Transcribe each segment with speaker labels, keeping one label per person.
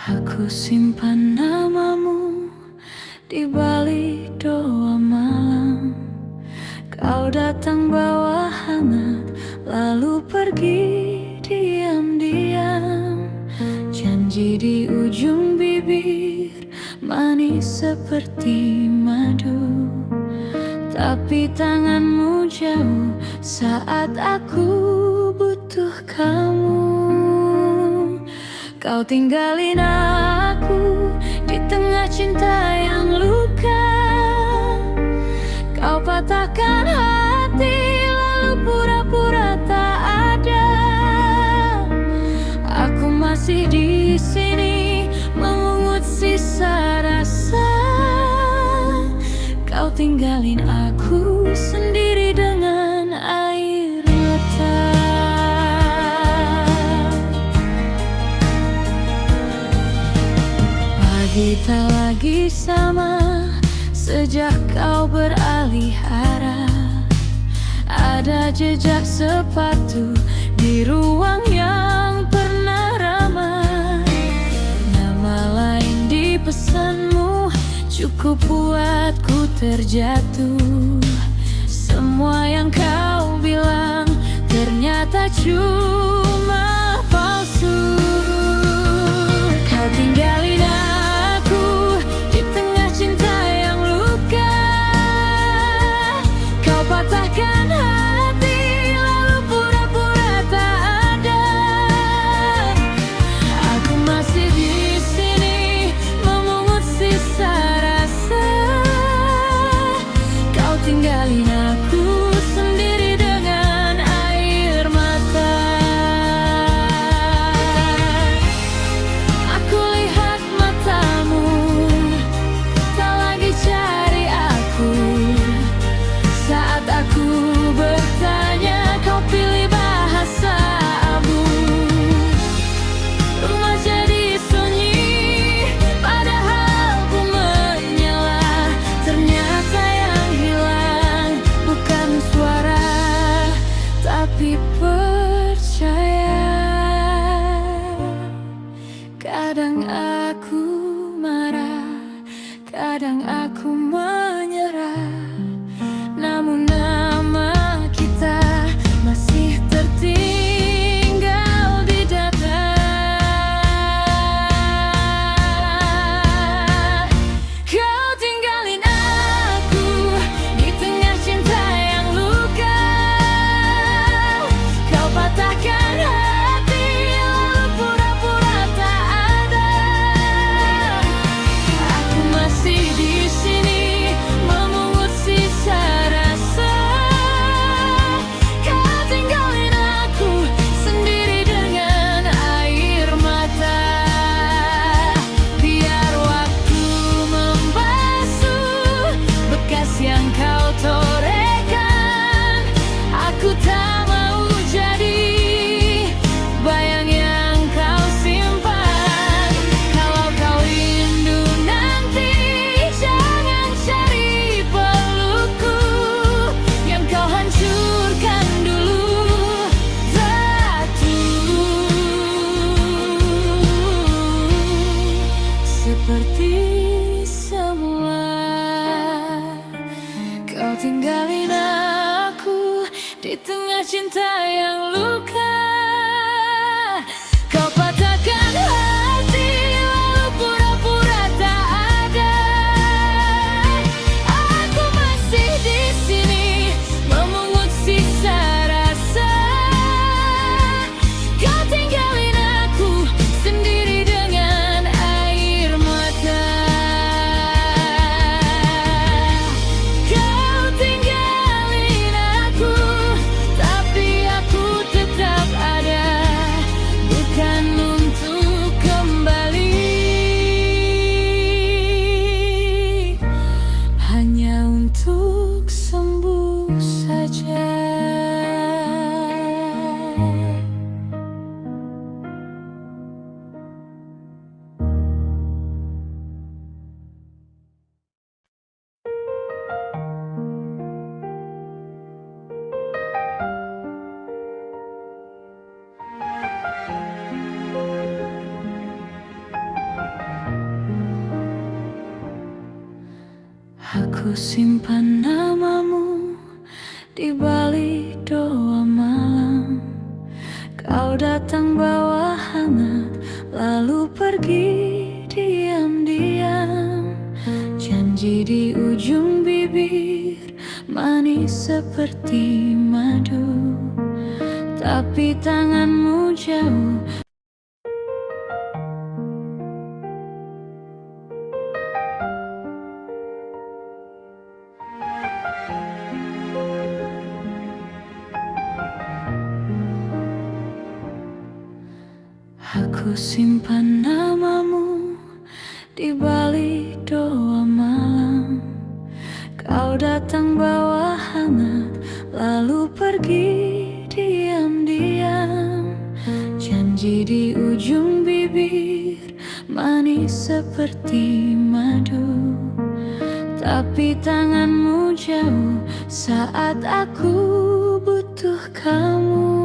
Speaker 1: Aku simpan namamu di balik doa malam. Kau datang bawa hangat, lalu pergi diam-diam. Janji di ujung bibir, manis seperti madu. Tapi tanganmu jauh saat aku butuh kamu. Kau tinggalin aku di tengah cinta yang luka. Kau patahkan hati lalu pura-pura tak ada. Aku masih di sini memungut sisa rasa. Kau tinggalin aku sendiri dengan air mata. Pagi tak lagi sama sejak kau beralih arah. Ada jejak sepatu di ruang yang pernah ramai. Nama lain di pesanmu cukup buatku terjatuh. Semua yang kau bilang ternyata cuma palsu. Kau tinggalin aku di tengah cinta yang luka. Kau patahkan hati lalu pura-pura tak ada. Aku masih di sini memungut sisa rasa. Kau tinggalin aku sendiri dengan air mata. Aku lihat matamu tak lagi cari aku. Saat aku bertanya kau pilih bahasa abu. Rumah jadi sunyi padahal ku menyala. Ternyata yang hilang bukan suara tapi percaya. Kadang aku marah, kadang aku menyerah. Namun nama kita masih tertinggal di data. Kau tinggalin aku di tengah cinta yang luka. Kau patahkan hati lalu pura-pura tak ada. Aku masih di sini memungut sisa rasa. Kau tinggalin aku sendiri dengan air mata. Biar waktu membasuh bekas yang kau torehkan. Aku tak mau jadi bayang yang kau simpan. Kalau kau rindu nanti jangan cari pelukku yang kau hancurkan dulu. Seperti semua kau tinggalin aku di tengah cinta yang luka. Kau patahkan hati lalu pura-pura tak ada. Aku masih di sini memungut sisa rasa. Kau tinggalin aku sendiri dengan air mata. Kau tinggalin aku, tapi aku Aku simpan namamu di balik doa malam. Kau datang bawa hangat, lalu pergi diam-diam. Janji di ujung bibir, manis seperti madu, tapi tanganmu jauh. Aku simpan namamu di balik doa malam. Kau datang bawa hangat, lalu pergi diam-diam. Janji di ujung bibir, manis seperti madu, tapi tanganmu jauh saat aku butuh kamu.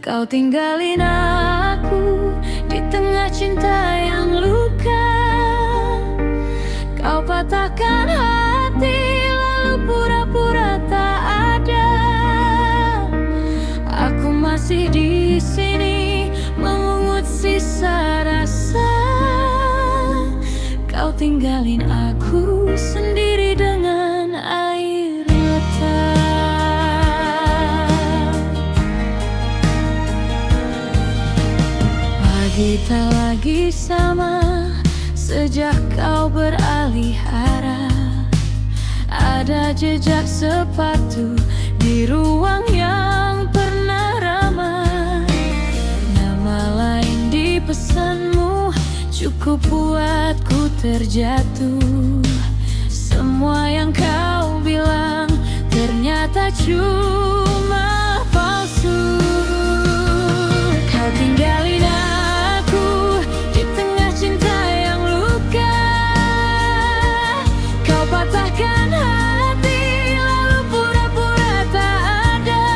Speaker 1: Kau tinggalin aku di tengah cinta yang luka. Kau patahkan hati lalu pura-pura tak ada. Aku masih di sini memungut sisa rasa. Kau tinggalin aku sendiri dengan air mata. Kita lagi sama sejak kau beralih arah. Ada jejak sepatu di ruang yang pernah ramai. Nama lain di pesanmu cukup buatku terjatuh. Semua yang kau bilang ternyata cuma palsu. Kau tinggalin patahkan hati lalu pura-pura tak ada.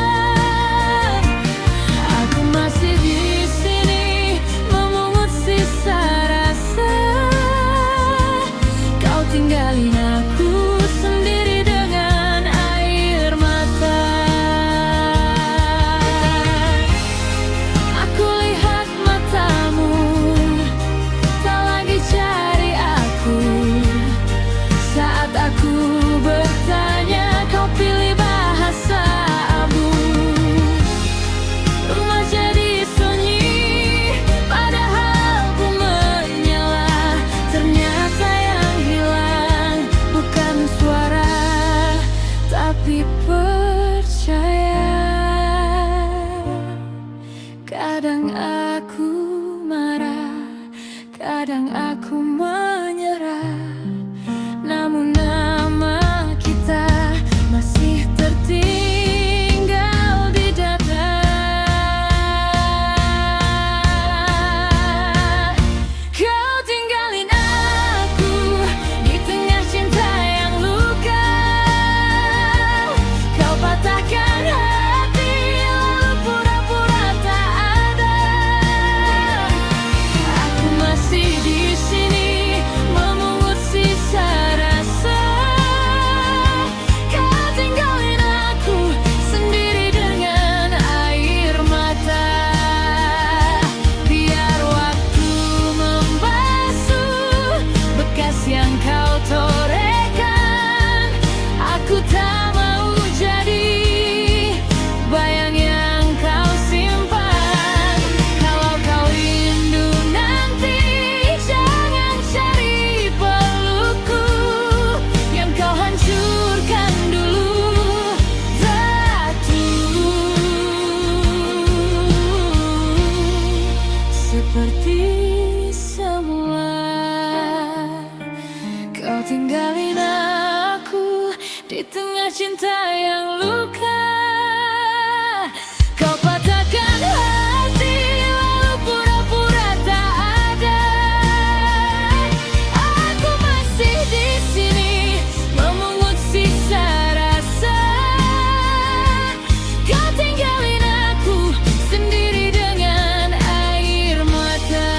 Speaker 1: Aku masih di sini memungut sisa rasa. Kau tinggalin aku sendiri dengan air mata. Aku lihat matamu tak lagi cari aku. Saat aku bertanya, kau pilih bahasa abu. Rumah jadi sunyi, padahal ku menyala. Ternyata yang hilang bukan suara, tapi percaya. Kadang aku marah, kadang aku menyerah. Namun nama kita masih tertinggal di data. Kau tinggalin aku di tengah cinta yang luka. Kau patahkan hati lalu pura-pura tak ada. Aku masih di sini memungut sisa. Yang kau torehkan, aku tak mau jadi bayang yang kau simpan. Kalau kau rindu nanti, jangan cari pelukku yang kau hancurkan dulu. Tattoo seperti semula. Kau tinggalin aku di tengah cinta yang luka. Kau patahkan hati lalu pura-pura tak ada. Aku masih di sini memungut sisa rasa. Kau tinggalin aku sendiri dengan air mata.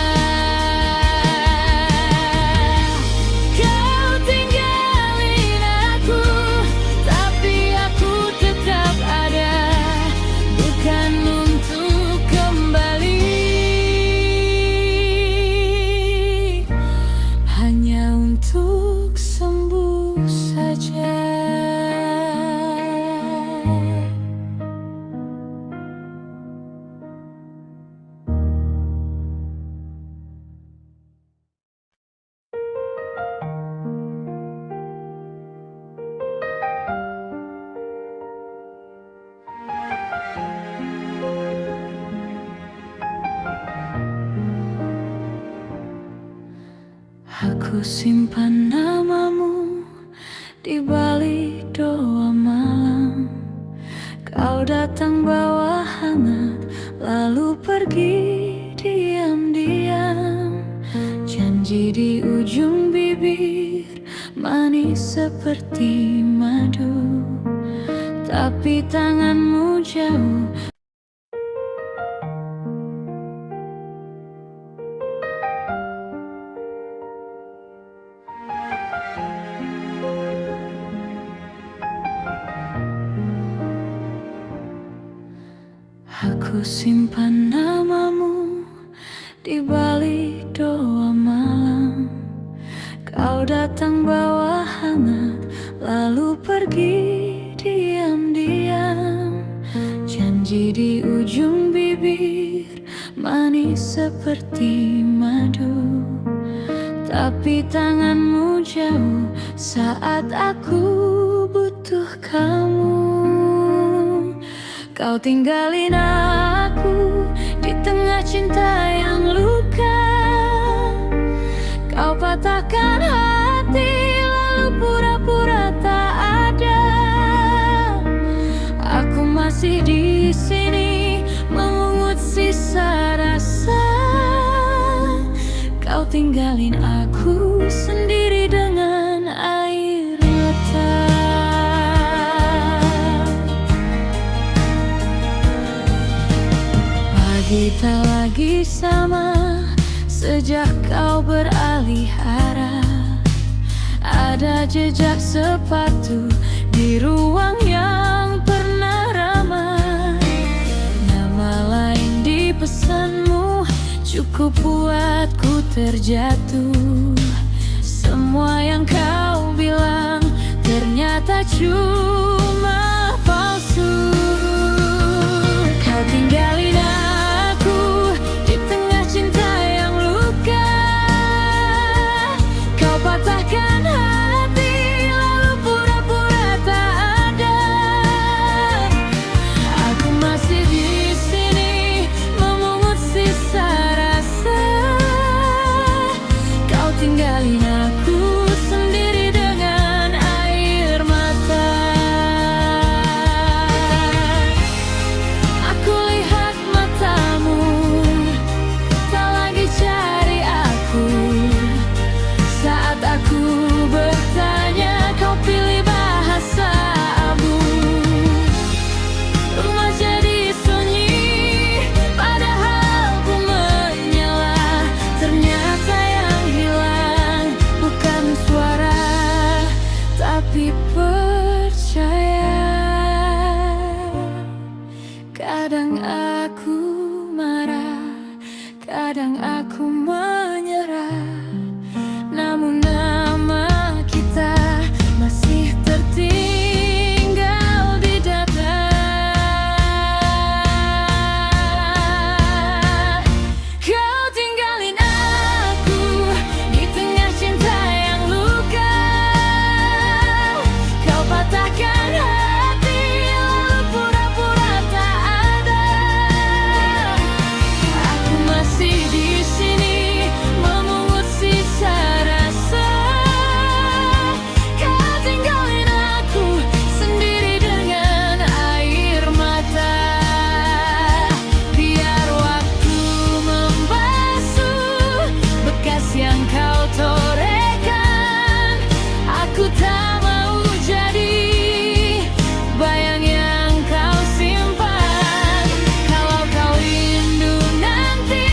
Speaker 1: Kau tinggalin Aku simpan namamu di balik doa malam. Kau datang bawa hangat, lalu pergi diam-diam. Janji di ujung bibir, manis seperti madu, tapi tanganmu jauh. Aku simpan namamu di balik doa malam. Kau datang bawa hangat, lalu pergi diam-diam. Janji di ujung bibir, manis seperti madu, tapi tanganmu jauh saat aku butuh kamu. Kau tinggalin aku di tengah cinta yang luka. Kau patahkan hati, lalu pura-pura tak ada. Aku masih di sini memungut sisa rasa. Kau tinggalin aku sendiri dengan air mata. Kita lagi sama sejak kau beralih arah. Ada jejak sepatu di ruang yang pernah ramai. Nama lain di pesanmu cukup buatku terjatuh. Semua yang kau bilang ternyata cuma palsu. Kau tinggalin patahkan hati, lalu pura-pura tak ada. Aku masih di sini memungut sisa rasa. Kau tinggalin aku sendiri dengan air mata. Aku lihat matamu tak lagi cari aku. Saat aku bertanya, kau pilih bahasa abu. Rumah jadi sunyi, padahal ku menyala. Ternyata yang hilang bukan suara, tapi percaya. Kadang aku marah, kadang aku menyerah. Namun nama kita masih tertinggal di dada. Kau tinggalin aku di tengah cinta yang luka. Kau patahkan hati, lalu pura-pura tak ada. Aku masih di sini memungut sisa. Yang kau torehkan, aku tak mau jadi bayang yang kau simpan. Kalau kau rindu nanti,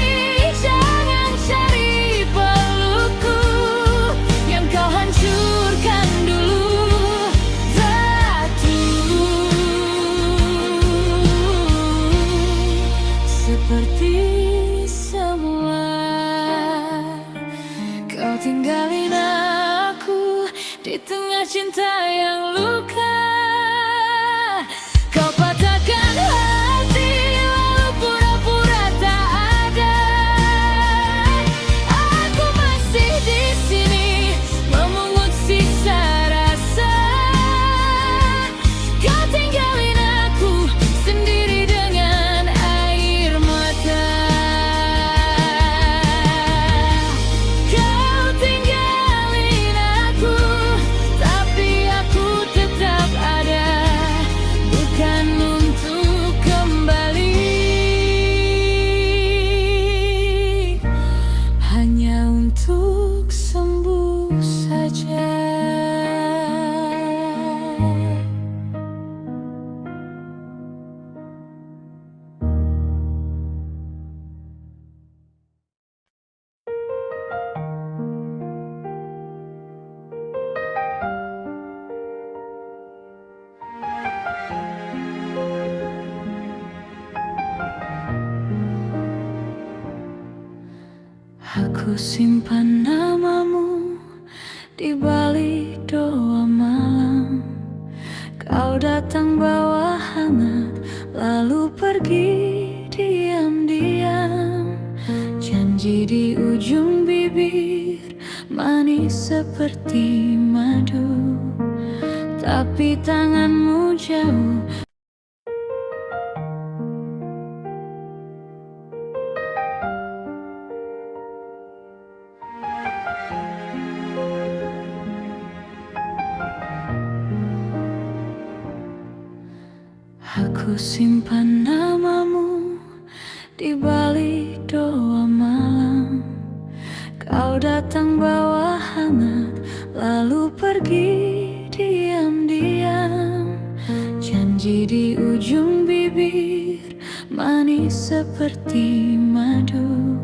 Speaker 1: jangan cari pelukku yang kau hancurkan dulu. Jatuh seperti semua. Kau tinggalin aku di tengah cinta yang luka. Kau patahkan hati, lalu pura-pura tak ada. Aku masih di sini memungut sisa rasa. Kau tinggalin aku sendiri dengan air mata. Kau tinggalin Aku simpan namamu di balik doa malam. Kau datang bawa hangat, lalu pergi diam-diam. Janji di ujung bibir, manis seperti madu, tapi tanganmu jauh. Aku simpan namamu di balik doa malam. Kau datang bawa hangat, lalu pergi diam-diam. Janji di ujung bibir, manis seperti madu,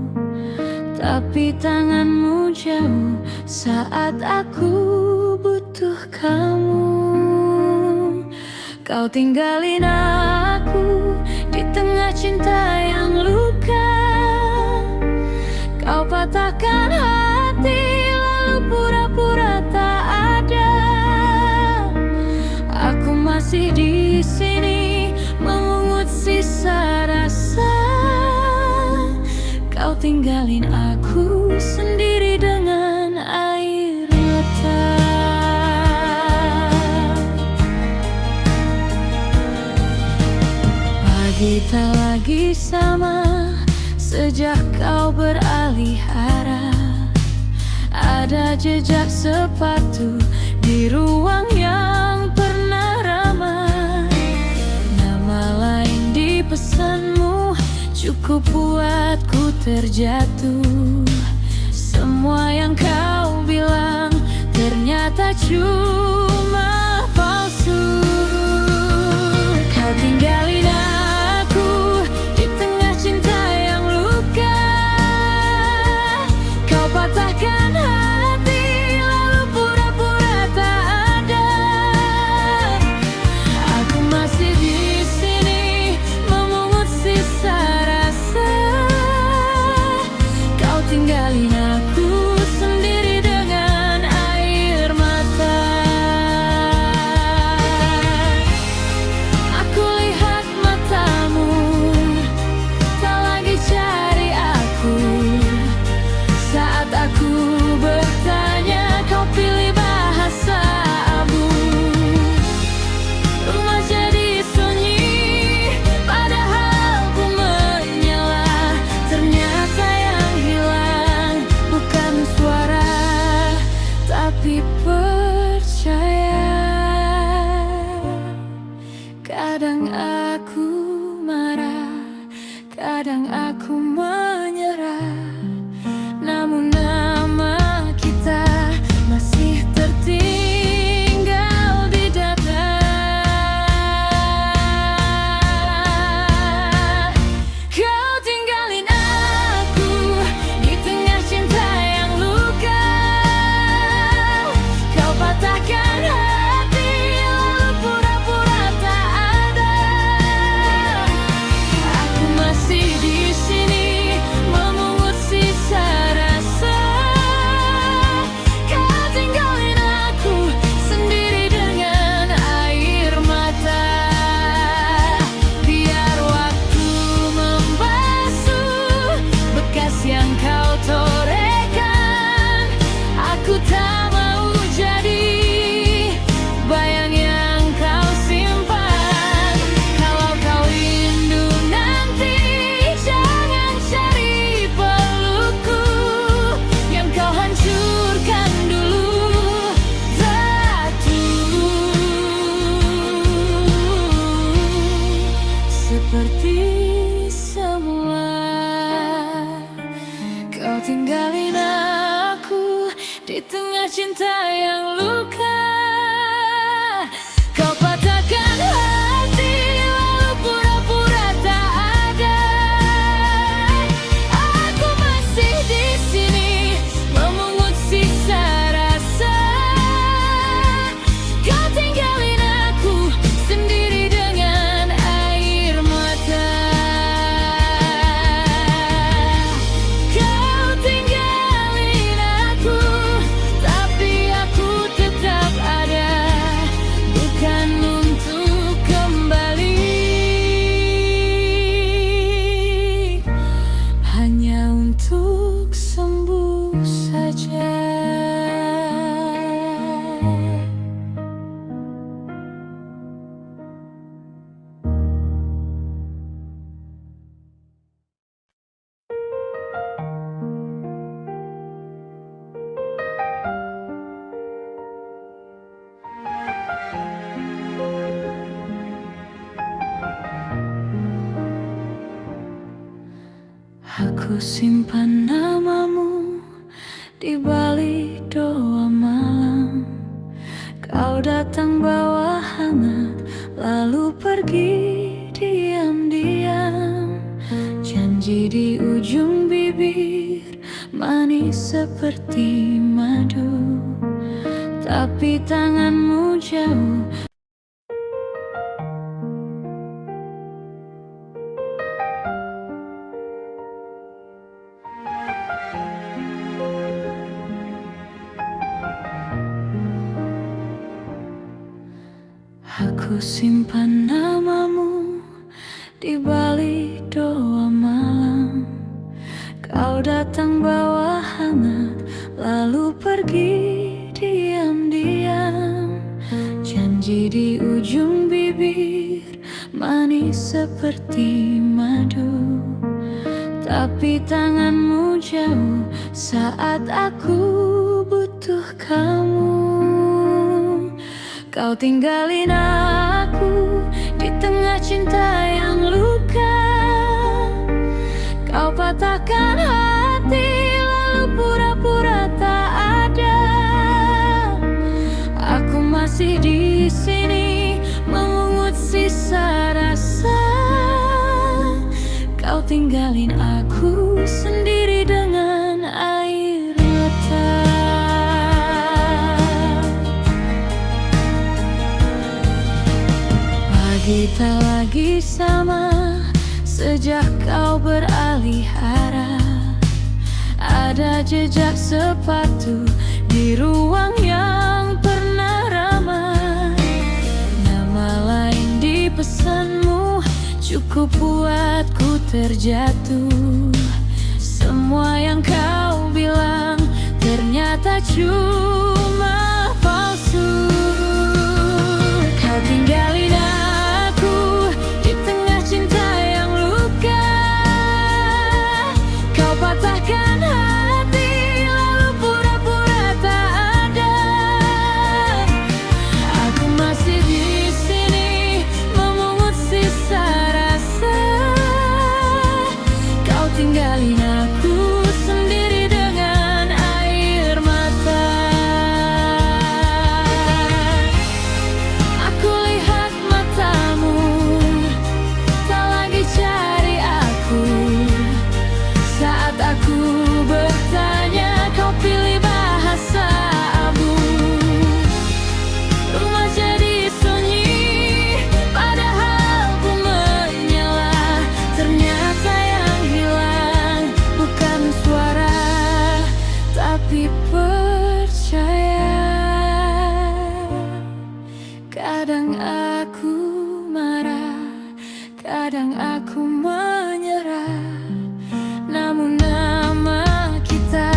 Speaker 1: tapi tanganmu jauh saat aku butuh kamu. Kau tinggalin aku di tengah cinta yang luka. Kau patahkan hati, lalu pura-pura tak ada. Aku masih di sini memungut sisa rasa. Kau tinggalin aku sendiri dengan air mata. Kita lagi sama sejak kau beralih arah. Ada jejak sepatu di ruang yang pernah ramai. Nama lain di pesanmu cukup buatku terjatuh. Semua yang kau bilang ternyata cuma palsu. Kau tinggalin kadang aku marah, kadang aku menyerah. Namun nama kita masih tertinggal di dada. Kau tinggalin aku di tengah cinta yang luka. Kau patahkan hati, lalu pura-pura tak ada. Aku masih di sini memungut sisa rasa. Kau tinggalin aku sendiri dengan air mata. Biar waktu membasuh bekas yang kau torehkan. Aku tak mau jadi bayang yang kau simpan. Kalau kau rindu nanti, jangan cari pelukku yang kau hancurkan dulu. Jatuh seperti semula. Kau tinggalin aku di tengah cinta yang luka. Kau patahkan hati, lalu pura-pura tak ada. Aku masih di sini memungut sisa rasa. Kau tinggalin aku sendiri dengan air mata. Kau tinggalin Aku simpan namamu di balik doa malam. Kau datang bawa hangat, lalu pergi diam-diam. Janji di ujung bibir, manis seperti madu, tapi tanganmu jauh. Aku simpan namamu di balik doa malam. Kau datang bawa hangat, lalu pergi diam-diam. Janji di ujung bibir, manis seperti madu, tapi tanganmu jauh saat aku butuh kamu. Kau tinggalin aku di tengah cinta yang luka. Kau patahkan hati lalu pura-pura tak ada. Aku masih di sini memungut sisa rasa. Kau tinggalin aku sendiri dengan air mata. Kita lagi sama sejak kau beralih arah. Ada jejak sepatu di ruang yang pernah ramai. Nama lain di pesanmu cukup buatku terjatuh. Semua yang kau bilang ternyata cuma palsu. Kau tinggalin patahkan hati lalu pura-pura tak ada. Aku masih di sini memungut sisa rasa. Kau tinggalin aku sendiri dengan air mata. Aku lihat matamu tak lagi cari aku. Saat aku bertanya, kau pilih bahasa abu. Rumah jadi sunyi, padahal ku menyala. Ternyata yang hilang bukan suara, tapi percaya. Kadang aku marah, kadang aku menyerah. Namun nama kita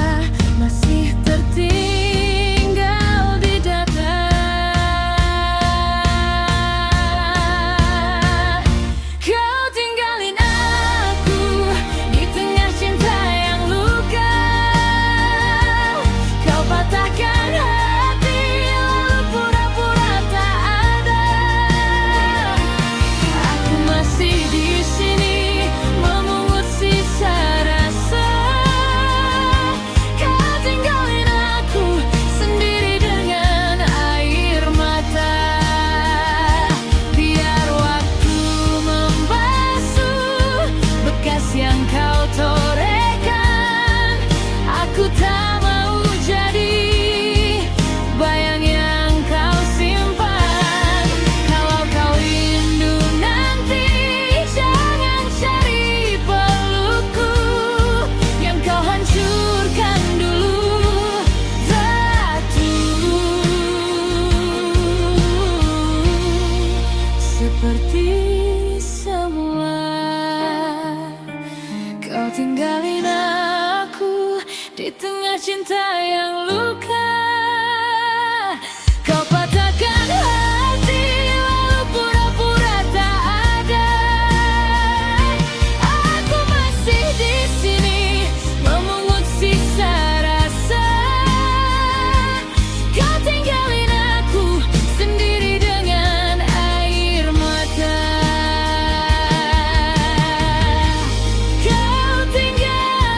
Speaker 1: masih tertinggal di data. Kau tinggalin aku di tengah cinta yang luka. Kau patahkan hati lalu pura-pura tak ada. Aku masih di sini memungut sisa. Yang kau torehkan, aku tak mau jadi bayang yang kau simpan. Kalau kau rindu nanti, jangan cari pelukku yang kau hancurkan dulu. Satu seperti semula. Kau tinggalin aku di tengah cinta yang luka. Kau patahkan hati lalu pura-pura tak ada. Aku masih di sini memungut sisa rasa. Kau tinggalin aku sendiri dengan air mata. Kau tinggalin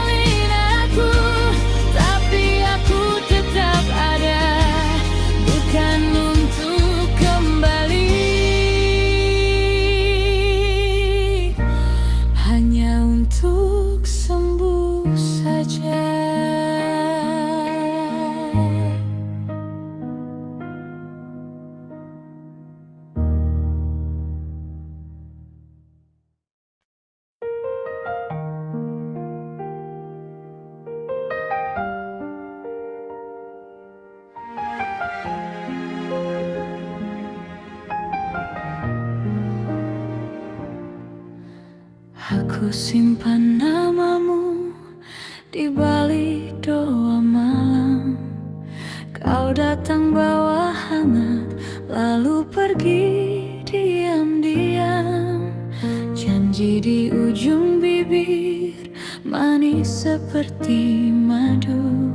Speaker 1: Aku simpan namamu di balik doa malam. Kau datang bawa hangat, lalu pergi diam-diam. Janji di ujung bibir, manis seperti madu,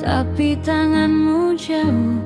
Speaker 1: tapi tanganmu jauh